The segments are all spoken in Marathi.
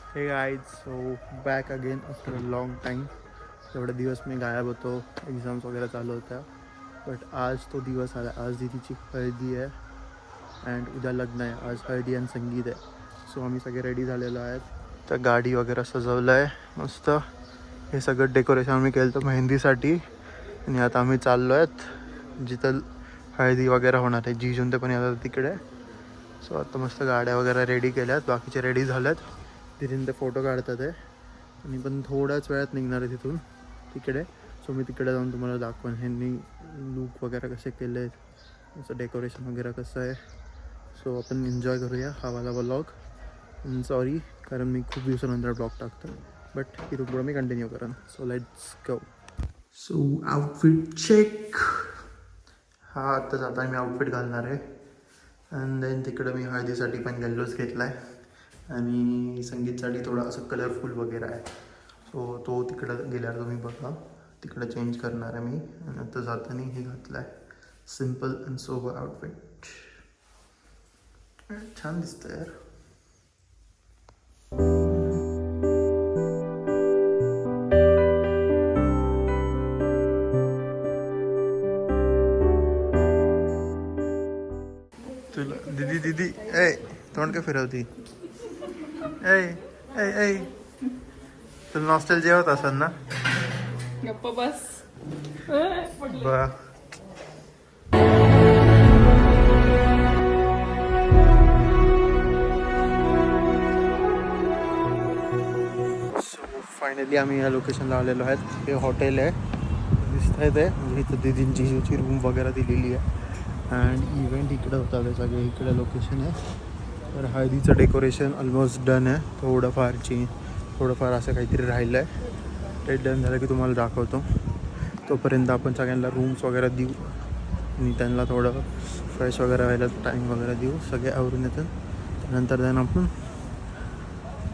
हे guys so back again after a long time. एवढे दिवस मी गायब होतो, एक्झाम्स वगैरे चालू होत्या. बट आज तो दिवस आला. आज दीदीची हळदी आहे अँड उद्या लग्न आहे. आज हळदी आणि संगीत आहे. सो आम्ही सगळे रेडी झालेलो आहेत. तर गाडी वगैरे सजवलं आहे मस्त. हे सगळं डेकोरेशन आम्ही केलं होतं मेहंदीसाठी. आणि आता आम्ही चाललो आहेत जिथं हळदी वगैरे होणार आहे. जीजून ते पण येतात तिकडे. सो आता मस्त गाड्या वगैरे रेडी केल्यात, बाकीचे रेडी झाल्यात. तिथून ते फोटो काढतात आहे आणि पण थोड्याच वेळात निघणार आहे तिथून तिकडे. सो मी तिकडे जाऊन तुम्हाला दाखवेन ह्यांनी लूक वगैरे कसे केले आहेत, असं डेकोरेशन वगैरे कसं आहे. सो आपण एन्जॉय करूया हा वाला व्लॉग. सॉरी कारण मी खूप दिवसानंतर ब्लॉग टाकतो, बट इथून पुढं मी कंटिन्यू करेन. So let's go. So outfit check. हा आत्ताच आता मी आउटफिट घालणार आहे. अँड देन तिकडं मी हळदीसाठी पण येल्लोच घेतला आहे आणि संगीतसाठी थोडा असं कलरफुल वगैरे आहे. सो तो तिकडं गेल्यावर तुम्ही बघा, तिकडं चेंज करणार आहे मी. आणि आता जाताना हे घातलं आहे सिम्पल अँड सोबर आउटफिट. छान दिसतं यार. तुला दीदी दीदी ए तोंड का फिरवती ए ए ए तुला नॉस्टॅल्जिया होत असेल ना. गप्पा बस. बा सो फायनली आम्ही या लोकेशनला आलेलो आहेत. हे हॉटेल आहे दिसत आहे ते, म्हणजे इथं दीदींची जीजूची रूम वगैरे दिलेली आहे. अँड इव्हेंट इकडं होता, ते सगळे इकडे लोकेशन आहे. तर हळदीचं डेकोरेशन ऑलमोस्ट डन आहे. थोडंफार असं काहीतरी राहिलं आहे. ते डन झालं की तुम्हाला दाखवतो. तोपर्यंत आपण सगळ्यांना रूम्स वगैरे देऊ आणि त्यांना थोडं फ्रेश वगैरे व्हायला टाईम वगैरे देऊ. सगळे आवरून येतात, त्यानंतर त्यांना आपण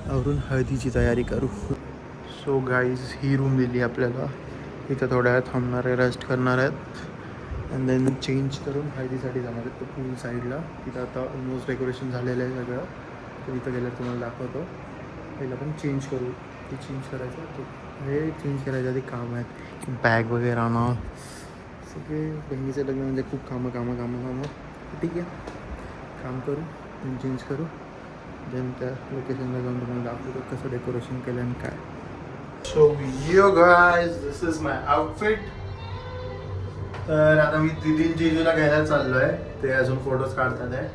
आवरून हळदीची तयारी करू. सो गाईज ही रूम दिली आपल्याला. इथं थोड्या वेळ थांबणार आहे, रेस्ट करणार आहेत. अँड देन चेंज करून हळदीसाठी जाणार आहेत तो पूल साईडला. तिथं आता ऑलमोस्ट डेकोरेशन झालेलं आहे सगळं. तर इथं गेल्यावर तुम्हाला दाखवतो. पहिलं पण चेंज करू. ते चेंज करायचं तो हे चेंज करायचं आधी काम आहेत. बॅग वगैरे आणा, सगळे बहिणीचं लग्न म्हणजे खूप कामं. ठीक आहे, काम करू चेंज करू. देन त्या लोकेशनला जाऊन तुम्हाला दाखवतो कसं डेकोरेशन केलं आणि काय. So yo guys this is my outfit. तर आता मी जीजूला घ्यायला चाललो आहे. ते अजून फोटोज काढतात आहे.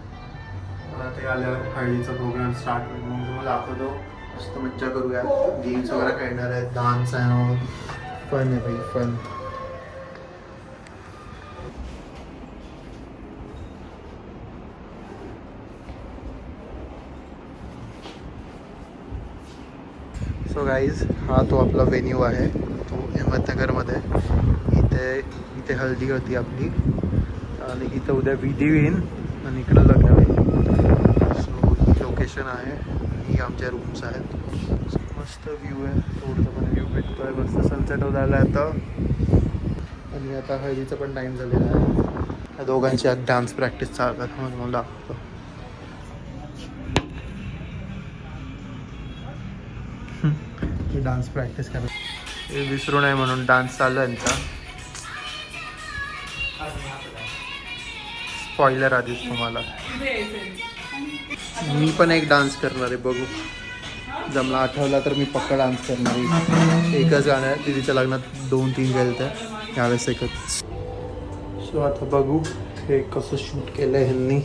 ते आल्यावर हळदीचा प्रोग्राम स्टार्ट होईल, मग तुम्हाला दाखवतो. मस्त मज्जा करूया. गेम्स वगैरे खेळणार आहेत, डान्स आहे, फन आहे भाई फन. सो गाईज हा तो आपला व्हेन्यू आहे, तो अहमदनगरमध्ये. इथे हळदी होती आपली आणि इथं उद्या विधी होईल आणि इकडं लग्न होईल. सो ही लोकेशन आहे, ही आमच्या रूम्स आहेत. मस्त व्ह्यू आहे, थोडंसं पण व्ह्यू भेटतो आहे. मस्त सनसेट होत आला आहे आता. आणि आता हळदीचा पण टाईम झालेला आहे. या दोघांची आज डान्स प्रॅक्टिस चालू आहे, म्हणून मला दाखवतो. डान्स प्रॅक्टिस करा, हे विसरू नये म्हणून डान्स चालू आहे यांचा. स्पॉइलर आधीच तुम्हाला. मी पण एक डान्स करणार आहे, बघू जमला आठवला तर मी पक्का डान्स करणार आहे. एकच गाणं आहे, दीदीच्या लग्नात 2-3 गेलं तर यावेळेस एकच. सो आता बघू हे कसं शूट केलं आहे ह्यांनी.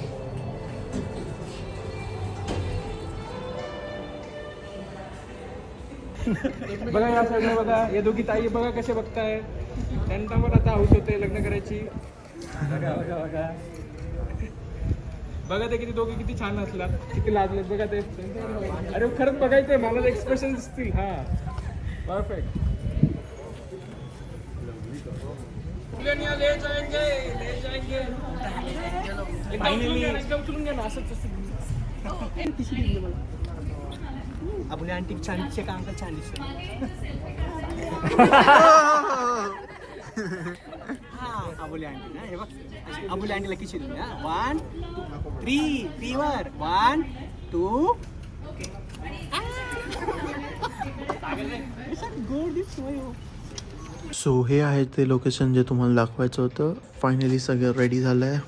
बघा या साईडला बघा, हे दोघी ताई बघा कसे बघताय. त्यांना पण आता हाऊस होते लग्न करायची. बघा बघा ते किती दोघे किती छान असला, किती लाजले बघा ते. अरे खरंच बघायचंय मला, एक्सप्रेशन दिसतील. हा परफेक्ट. उचलून घ्या ना असंच. अबुली आंटी छान दिसते का अंकल छान दिसते. अबुली आंटी ना, हे बघ अबुली आंटीला किशी देऊ ना. 1 2 3 वर 1 2 सो हे आहे ते लोकेशन जे तुम्हाला दाखवायचं होतं. फायनली सगळं रेडी झालं आहे.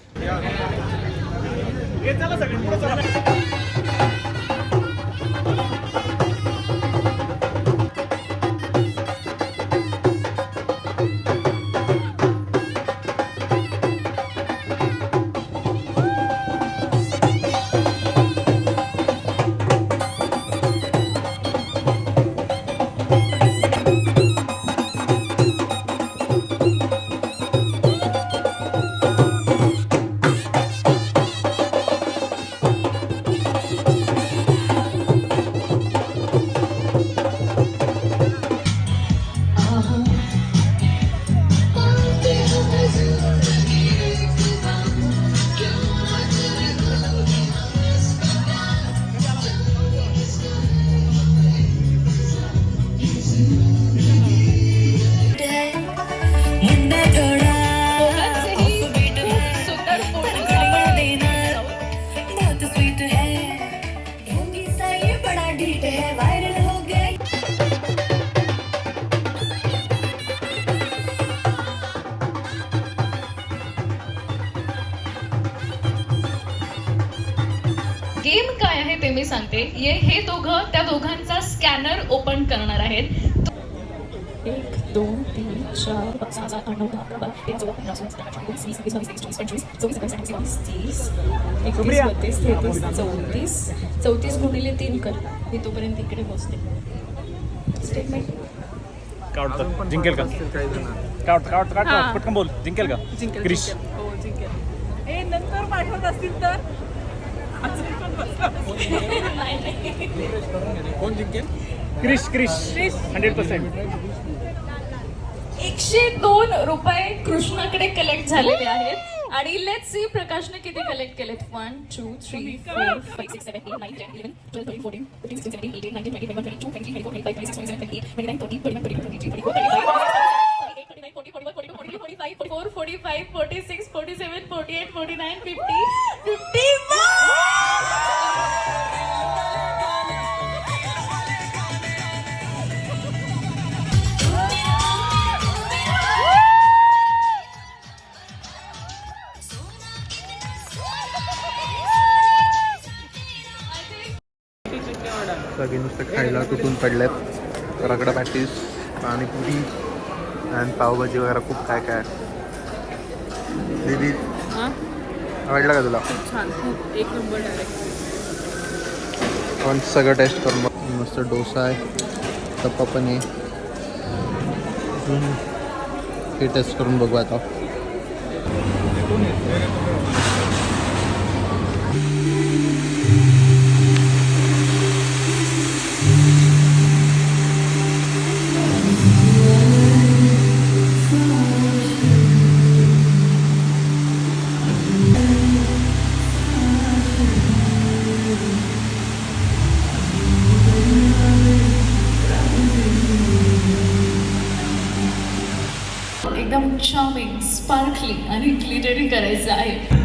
गेम काय आहे ते मी सांगते. हे दोघं त्या दोघांचा स्कॅनर ओपन करणार आहेत. 1, 2, 3, 4, 5, 6, 7, 8, 9, 10, 11, 12, 13, 14, 15, 16, 17, 18, 19, 20, 21, 22, 23, 24, 25, 26, 27, 28, 29, 30, 31, 32, 33, 34 गुणिले 3 कर. मी तोपर्यंत इकडे बसते. स्टेटमेंट जिंकेल का? काउट पटकन बोल. जिंकेल का? क्रिश हो जिंकेल. नंतर पाठवत असतील तर कोण जिंकेल? क्रिश 100%. 102 रुपये कृष्णाकडे कलेक्ट झालेले आहेत आणि लेट्स सी प्रकाशने किती कलेक्ट केलेत. 1 2 3 4 5 6 7 8 9 10 11 12 13 14 15 16 17 18 19 20 21 22 23 24 25 26 27 28 29 30 31 32 33 34 35 40 41 42 43 44 45 46 47 48 49 50 सगळे नुसतं खायला तुटून पडलेत. रगडा पॅटीस, पाणीपुरी आणि पावभाजी वगैरे खूप काय काय. दीदी आवडलं का तुला? छान, खूप एक नंबर डायरेक्ट. पण सगळं टेस्ट करून बघ. मस्त डोसा आहे, तप्पा पण आहे. हे टेस्ट करून बघू आता. एकदम चार्मिंग, स्पार्कली आणि ग्लिटरी करायचं आहे.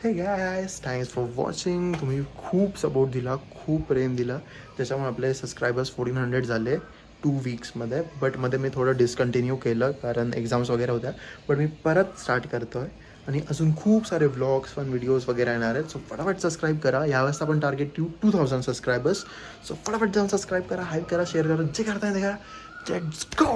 हे गायस, थँक्स फॉर वॉचिंग. तुम्ही खूप सपोर्ट दिला, खूप प्रेम दिला, त्याच्यामुळे आपले सबस्क्रायबर्स 1400 झाले 2 वीक्समध्ये. बट मध्ये मी थोडं डिस्कंटिन्यू केलं कारण एक्झाम्स वगैरे होत्या. बट मी परत स्टार्ट करतो आहे आणि अजून खूप सारे व्लॉग्स पण व्हिडिओज वगैरे येणार आहेत. सो फटाफट सबस्क्राईब करा. यावेळेस आपण टार्गेट 2000 सबस्क्रायबर्स. सो फटाफट जाऊन सबस्क्राईब करा, हाईप करा, शेअर करा, जे करताय ते करा. Let's go.